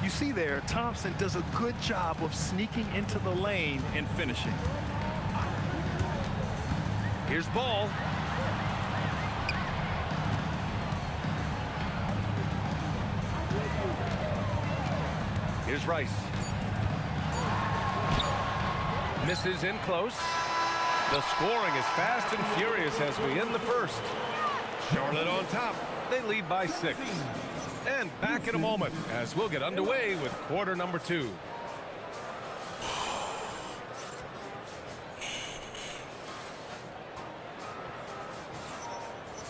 You see there, Thompson does a good job of sneaking into the lane and finishing. Here's Ball. Here's Rice. Misses in close. The scoring is fast and furious as we end the first. Charlotte on top. They lead by 6. And back in a moment as we'll get underway with quarter number 2.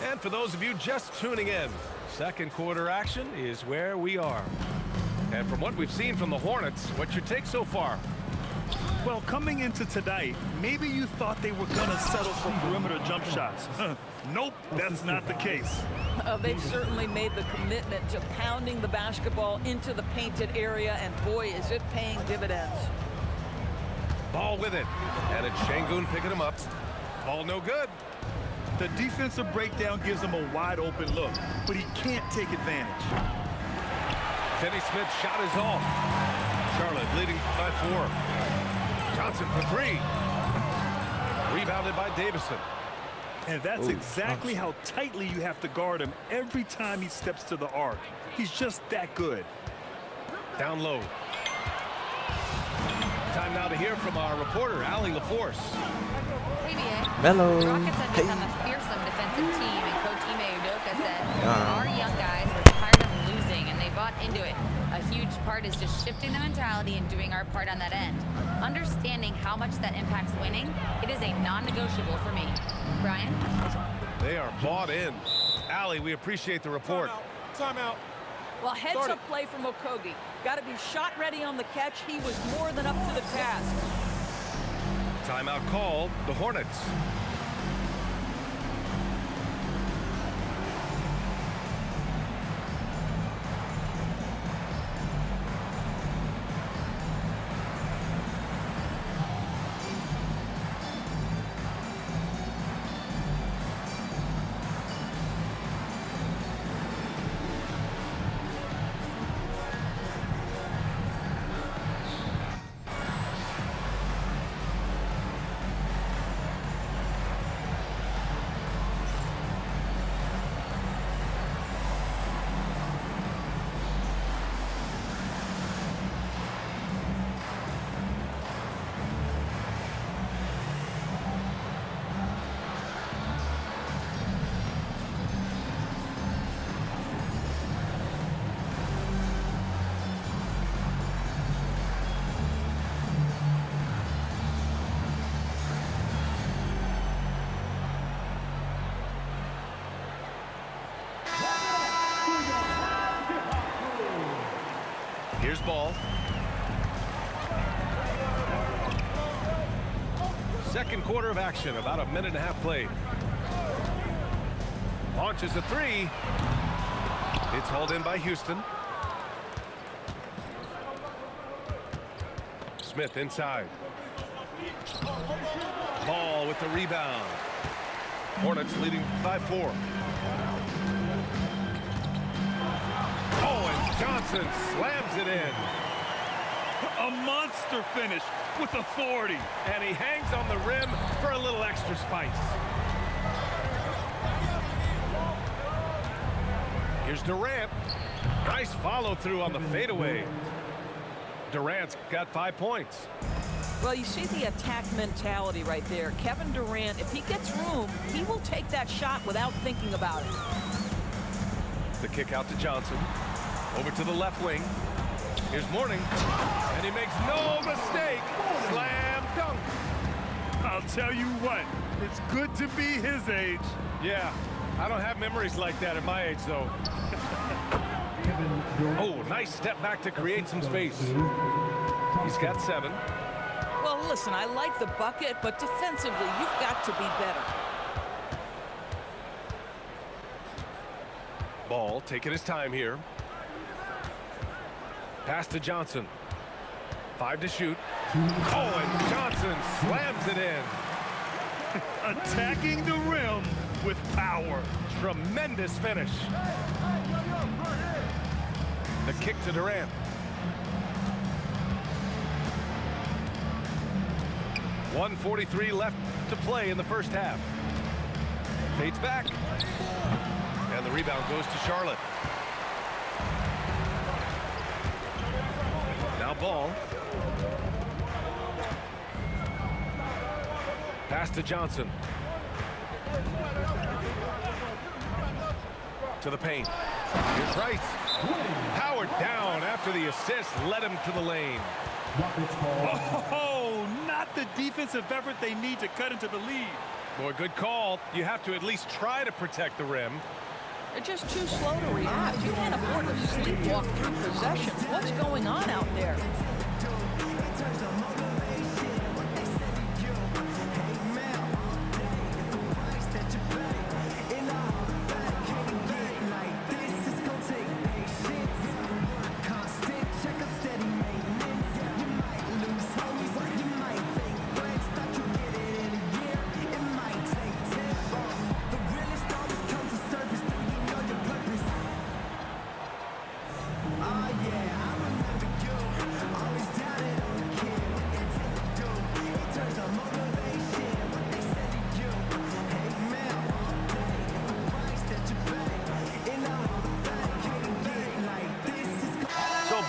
And for those of you just tuning in, second quarter action is where we are. And from what we've seen from the Hornets, what's your take so far? Well, coming into tonight, maybe you thought they were going to settle for perimeter jump shots. Nope, that's not the case. They've certainly made the commitment to pounding the basketball into the painted area, and boy, is it paying dividends. Ball with it. And it's Şengün picking him up. Ball no good. The defensive breakdown gives him a wide open look, but he can't take advantage. Finney-Smith's shot is off. Charlotte leading by 4. Johnson for 3. Rebounded by Davison. And that's exactly how tightly you have to guard him every time he steps to the arc. He's just that good. Down low. Time now to hear from our reporter, Allie LaForce. Hey, BA. Hello. The Rockets have become a fearsome defensive team, and Coach Ime Udoka said our young guys were tired of losing, and they bought into it. A huge part is just shifting the mentality and doing our part on that end. Understanding how much that impacts winning, it is a non-negotiable for me. Brian? They are bought in. Allie, we appreciate the report. Timeout. Well, heads-up play from Okogie. Got to be shot ready on the catch. He was more than up to the task. Timeout called, the Hornets. Here's Ball. Second quarter of action, about a minute and a half played. Launches a 3. It's hauled in by Houston. Smith inside. Ball with the rebound. Hornets leading by 4. Oh, and Johnson slams it in. A monster finish with authority. And he hangs on the rim for a little extra spice. Here's Durant. Nice follow through on the fadeaway. Durant's got 5 points. Well, you see the attack mentality right there. Kevin Durant, if he gets room, he will take that shot without thinking about it. The kick out to Johnson. Over to the left wing. Here's Mourning. And he makes no mistake. Slam dunk. I'll tell you what, it's good to be his age. Yeah, I don't have memories like that at my age, though. Oh, nice step back to create some space. He's got 7. Well, listen, I like the bucket, but defensively, you've got to be better. Ball taking his time here. Pass to Johnson. 5 to shoot. Oh, and Johnson slams it in. Attacking the rim with power. Tremendous finish. The kick to Durant. 1:43 left to play in the first half. Fades back. And the rebound goes to Charlotte. Now Ball. Pass to Johnson. To the paint. Here's Rice. Powered down after the assist led him to the lane. Oh, not the defensive effort they need to cut into the lead. Boy, good call. You have to at least try to protect the rim. They're just too slow to react. You can't afford to sleepwalk through possessions. What's going on out there?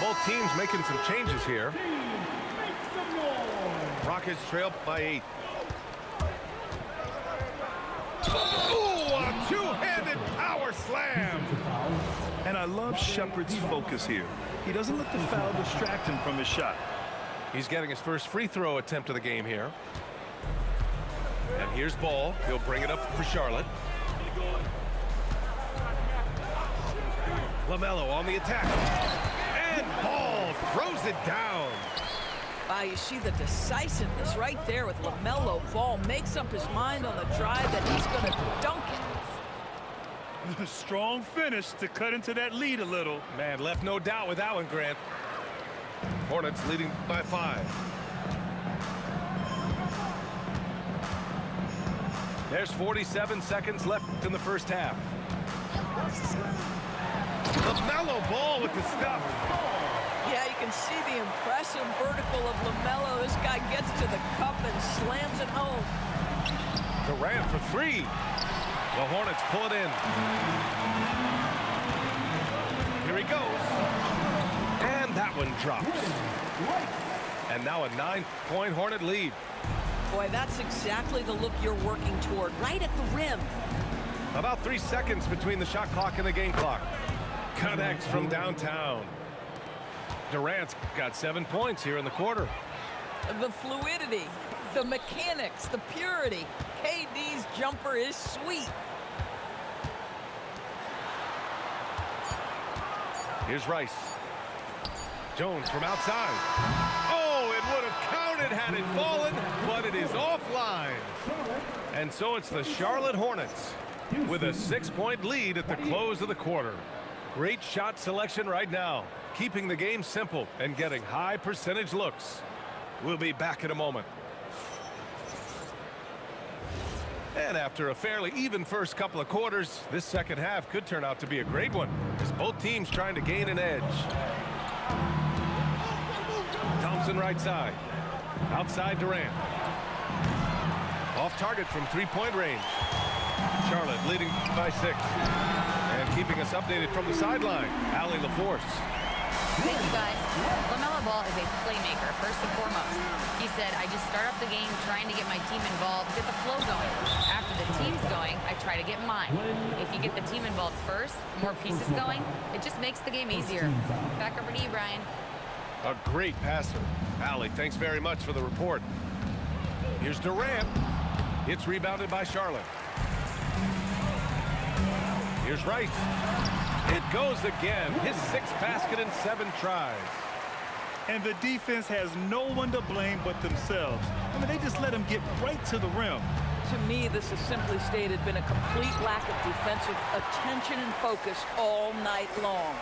Both teams making some changes here. Rockets trail by 8. Ooh, a two-handed power slam. And I love Shepard's focus here. He doesn't let the foul distract him from his shot. He's getting his first free throw attempt of the game here. And here's Ball. He'll bring it up for Charlotte. LaMelo on the attack. And Ball throws it down. Wow, you see the decisiveness right there with LaMelo. Ball makes up his mind on the drive that he's going to dunk it. Strong finish to cut into that lead a little. Man, left no doubt with that one, Grant. Hornets leading by 5. There's 47 seconds left in the first half. LaMelo Ball with the stuff. Yeah, you can see the impressive vertical of LaMelo. This guy gets to the cup and slams it home. Durant for 3. The Hornets pull it in. Here he goes. And that one drops. And now a 9-point Hornet lead. Boy, that's exactly the look you're working toward, right at the rim. About 3 seconds between the shot clock and the game clock. Connects from downtown. Durant's got 7 points here in the quarter. The fluidity, the mechanics, the purity. KD's jumper is sweet. Here's Rice. Jones from outside. Oh, it would have counted had it fallen, but it is offline. And so it's the Charlotte Hornets with a 6-point lead at the close of the quarter. Great shot selection right now, keeping the game simple and getting high percentage looks. We'll be back in a moment. And after a fairly even first couple of quarters, this second half could turn out to be a great one, as both teams trying to gain an edge. Thompson right side. Outside Durant. Off target from 3-point range. Charlotte leading by 6. And keeping us updated from the sideline, Allie LaForce. Thank you, guys. LaMelo Ball is a playmaker, first and foremost. He said, I just start off the game trying to get my team involved, get the flow going. After the team's going, I try to get mine. If you get the team involved first, more pieces going, it just makes the game easier. Back over to you, Brian. A great passer. Allie, thanks very much for the report. Here's Durant. It's rebounded by Charlotte. Here's Rice. It goes again. His 6th basket in 7 tries. And the defense has no one to blame but themselves. I mean, they just let him get right to the rim. To me, this has simply stated been a complete lack of defensive attention and focus all night long.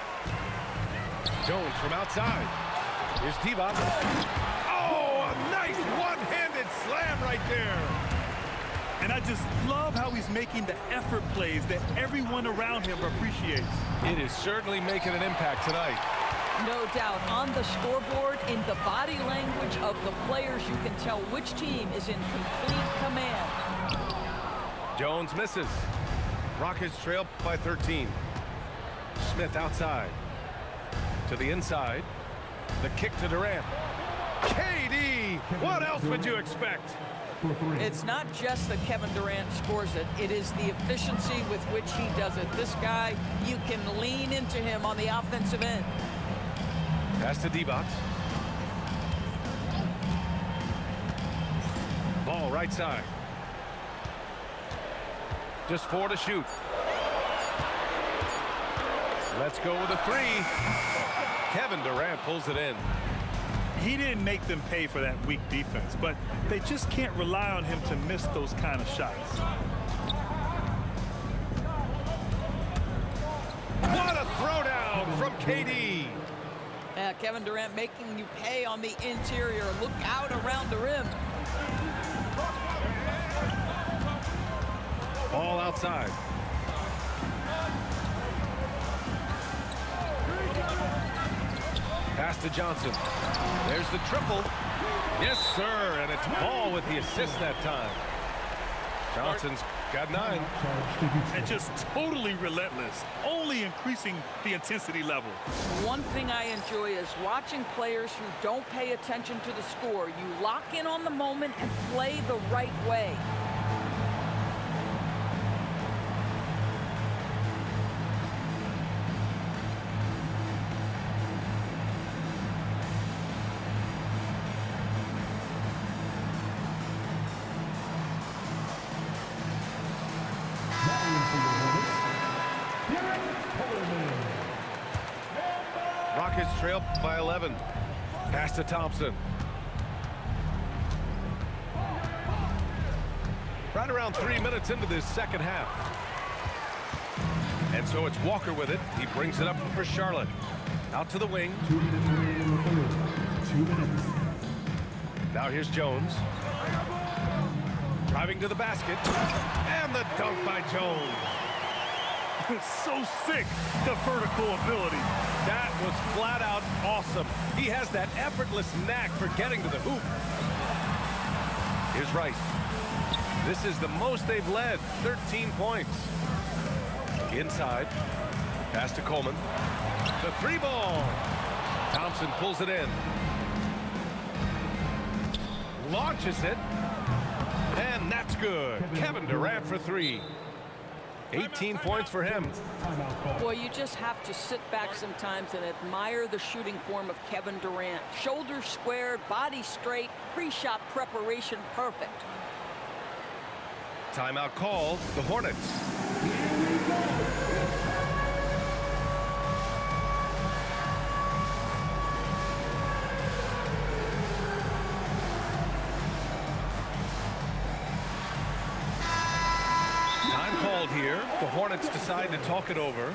Jones from outside. Here's Divac. Oh, a nice one-handed slam right there. And I just love how he's making the effort plays that everyone around him appreciates. It is certainly making an impact tonight. No doubt. On the scoreboard, in the body language of the players, you can tell which team is in complete command. Jones misses. Rockets trail by 13. Smith outside. To the inside. The kick to Durant. KD! What else would you expect? It's not just that Kevin Durant scores it. It is the efficiency with which he does it. This guy, you can lean into him on the offensive end. Pass to D-Box. Ball right side. Just 4 to shoot. Let's go with a 3. Kevin Durant pulls it in. He didn't make them pay for that weak defense, but they just can't rely on him to miss those kind of shots. What a throwdown from KD. Kevin Durant making you pay on the interior. Look out around the rim. Ball outside. Pass to Johnson. There's the triple. Yes, sir, and it's Ball with the assist that time. Johnson's got 9. And just totally relentless, only increasing the intensity level. One thing I enjoy is watching players who don't pay attention to the score. You lock in on the moment and play the right way. Rockets trail by 11. Pass to Thompson. Right around 3 minutes into this second half. And so it's Walker with it. He brings it up for Charlotte. Out to the wing. 2 minutes remaining in the third. 2 minutes. Now here's Jones. Driving to the basket. And the dunk by Jones. So sick, the vertical ability. That was flat out awesome. He has that effortless knack for getting to the hoop. Here's Rice. This is the most they've led, 13 points. Inside, pass to Coleman. The 3 ball. Thompson pulls it in. Launches it. And that's good. Kevin Durant for 3. 18 points for him. Boy, you just have to sit back sometimes and admire the shooting form of Kevin Durant. Shoulders squared, body straight, pre-shot preparation perfect. Timeout called. The Hornets. Here, the Hornets decide to talk it over.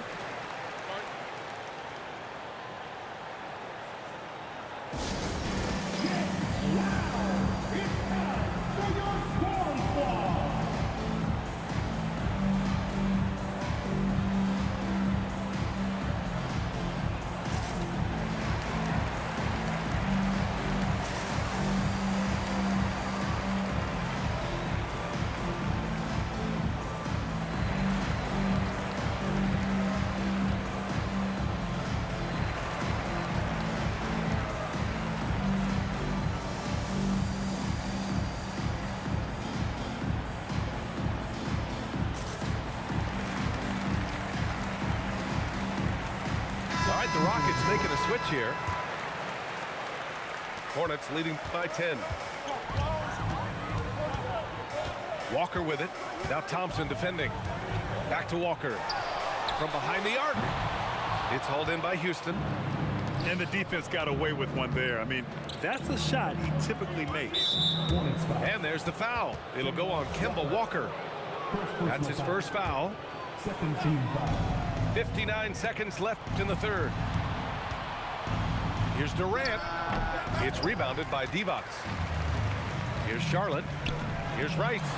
The Rockets making a switch here. Hornets leading by 10. Walker with it. Now Thompson defending. Back to Walker. From behind the arc. It's hauled in by Houston. And the defense got away with one there. I mean, that's a shot he typically makes. And there's the foul. It'll go on Kemba Walker. That's his first foul. Second team foul. 59 seconds left in the third. Here's Durant. It's rebounded by Divac. Here's Charlotte. Here's Rice.